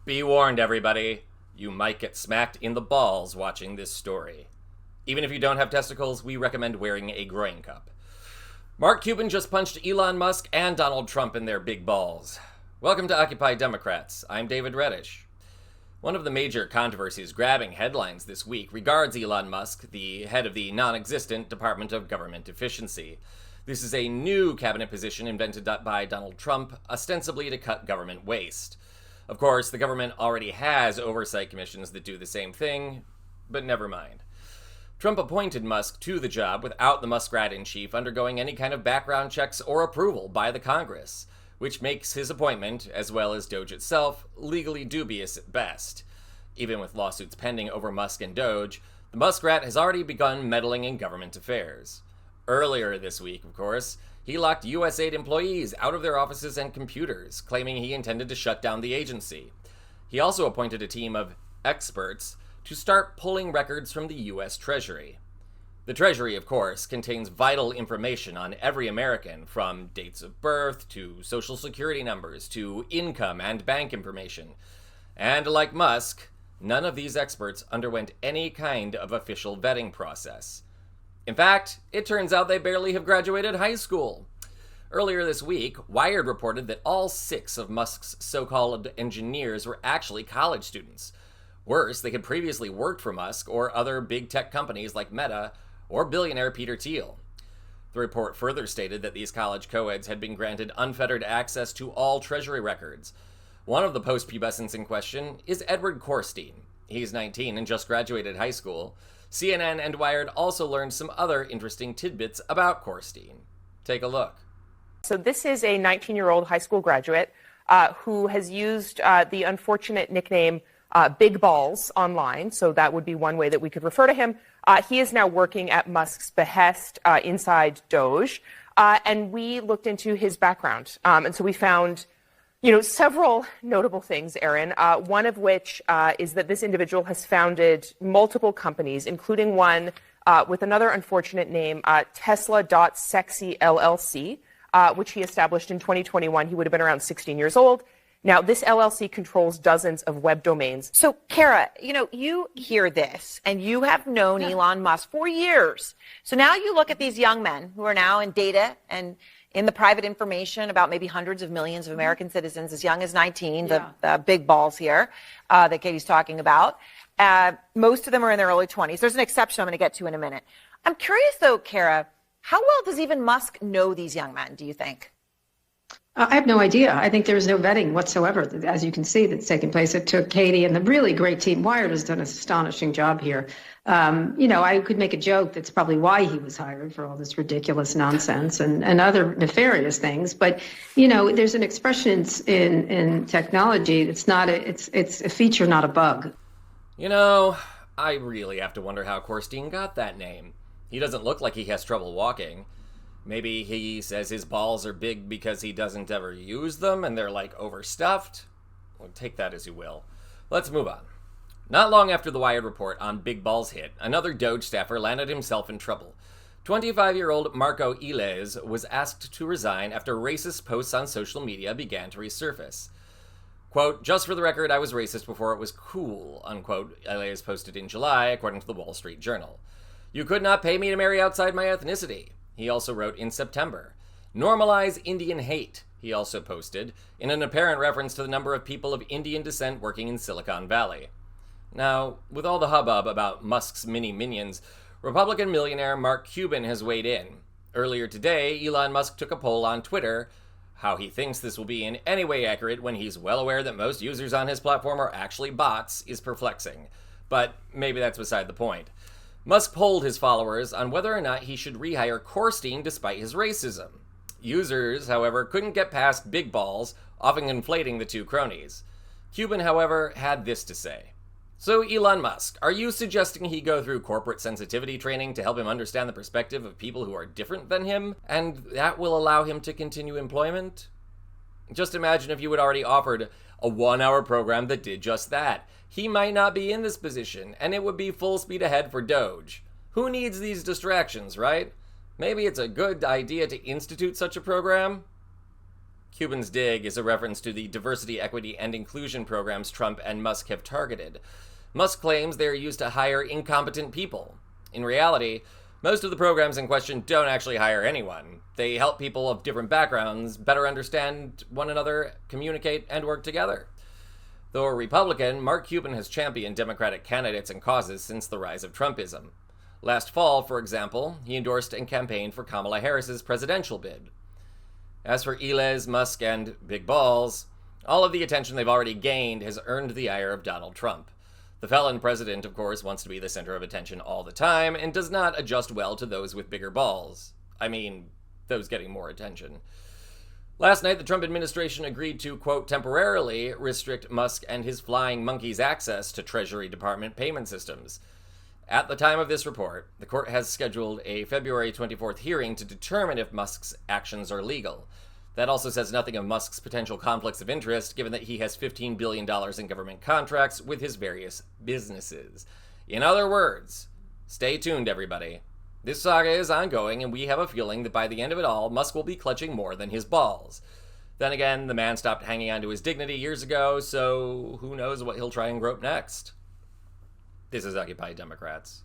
Be warned, everybody. You might get smacked in the balls watching this story. Even if you don't have testicles, we recommend wearing a groin cup. Mark Cuban just punched Elon Musk and Donald Trump in their big balls. Welcome to Occupy Democrats. I'm David Reddish. One of the major controversies grabbing headlines this week regards Elon Musk, the head of the non-existent Department of Government Efficiency. This is a new cabinet position invented by Donald Trump, ostensibly to cut government waste. Of course, the government already has oversight commissions that do the same thing, but never mind. Trump appointed Musk to the job without the Muskrat-in-chief undergoing any kind of background checks or approval by the Congress, which makes his appointment, as well as DOGE itself, legally dubious at best. Even with lawsuits pending over Musk and DOGE, the Muskrat has already begun meddling in government affairs. Earlier this week, of course, he locked USAID employees out of their offices and computers, claiming he intended to shut down the agency. He also appointed a team of experts to start pulling records from the U.S. Treasury. The Treasury, of course, contains vital information on every American, from dates of birth to social security numbers to income and bank information. And like Musk, none of these experts underwent any kind of official vetting process. In fact, it turns out they barely have graduated high school. Earlier this week, Wired reported that all 6 of Musk's so-called engineers were actually college students. Worse, they had previously worked for Musk or other big tech companies like Meta or billionaire Peter Thiel. The report further stated that these college co-eds had been granted unfettered access to all Treasury records. One of the post-pubescents in question is Edward Korstein. He's 19 and just graduated high school. CNN and Wired also learned some other interesting tidbits about Korstein. Take a look. So this is a 19-year-old high school graduate who has used the unfortunate nickname Big Balls online, so that would be one way that we could refer to him. He is now working at Musk's behest inside DOGE, and we looked into his background. And so we found several notable things, Aaron, one of which is that this individual has founded multiple companies, including one with another unfortunate name, Tesla.Sexy LLC, which he established in 2021. He would have been around 16 years old. Now, this LLC controls dozens of web domains. So, Kara, you hear this, and you have known Elon Musk for years. So now you look at these young men who are now in data and in the private information about maybe hundreds of millions of American citizens as young as 19, the big balls here that Katie's talking about. Most of them are in their early 20s. There's an exception I'm going to get to in a minute. I'm curious, though, Kara, how well does even Musk know these young men, do you think? I have no idea. I think there is no vetting whatsoever, as you can see, that's taking place. It took Katie and the really great team. Wired has done an astonishing job here. I could make a joke that's probably why he was hired for all this ridiculous nonsense and other nefarious things. But, there's an expression in technology. It's a feature, not a bug. I really have to wonder how Korstein got that name. He doesn't look like he has trouble walking. Maybe he says his balls are big because he doesn't ever use them and they're like overstuffed. Well, take that as you will. Let's move on. Not long after the Wired report on Big Balls hit, another DOGE staffer landed himself in trouble. 25-year-old Marco Illes was asked to resign after racist posts on social media began to resurface. Quote, "Just for the record, I was racist before it was cool," unquote, Illes posted in July, according to the Wall Street Journal. "You could not pay me to marry outside my ethnicity," he also wrote in September. "Normalize Indian hate," he also posted, in an apparent reference to the number of people of Indian descent working in Silicon Valley. Now, with all the hubbub about Musk's mini-minions, Republican millionaire Mark Cuban has weighed in. Earlier today, Elon Musk took a poll on Twitter. How he thinks this will be in any way accurate when he's well aware that most users on his platform are actually bots is perplexing. But maybe that's beside the point. Musk polled his followers on whether or not he should rehire Korstein despite his racism. Users, however, couldn't get past Big Balls, often conflating the two cronies. Cuban, however, had this to say. "So, Elon Musk, are you suggesting he go through corporate sensitivity training to help him understand the perspective of people who are different than him, and that will allow him to continue employment? Just imagine if you had already offered a 1-hour program that did just that. He might not be in this position, and it would be full speed ahead for DOGE. Who needs these distractions, right? Maybe it's a good idea to institute such a program?" Cuban's dig is a reference to the diversity, equity, and inclusion programs Trump and Musk have targeted. Musk claims they are used to hire incompetent people. In reality, most of the programs in question don't actually hire anyone. They help people of different backgrounds better understand one another, communicate, and work together. Though a Republican, Mark Cuban has championed Democratic candidates and causes since the rise of Trumpism. Last fall, for example, he endorsed and campaigned for Kamala Harris's presidential bid. As for Eliz, Musk, and Big Balls, all of the attention they've already gained has earned the ire of Donald Trump. The felon president, of course, wants to be the center of attention all the time and does not adjust well to those with bigger balls. I mean, those getting more attention. Last night, the Trump administration agreed to, quote, temporarily restrict Musk and his flying monkeys' access to Treasury Department payment systems. At the time of this report, the court has scheduled a February 24th hearing to determine if Musk's actions are legal. That also says nothing of Musk's potential conflicts of interest, given that he has $15 billion in government contracts with his various businesses. In other words, stay tuned, everybody. This saga is ongoing, and we have a feeling that by the end of it all, Musk will be clutching more than his balls. Then again, the man stopped hanging on to his dignity years ago, so who knows what he'll try and grope next. This is Occupy Democrats.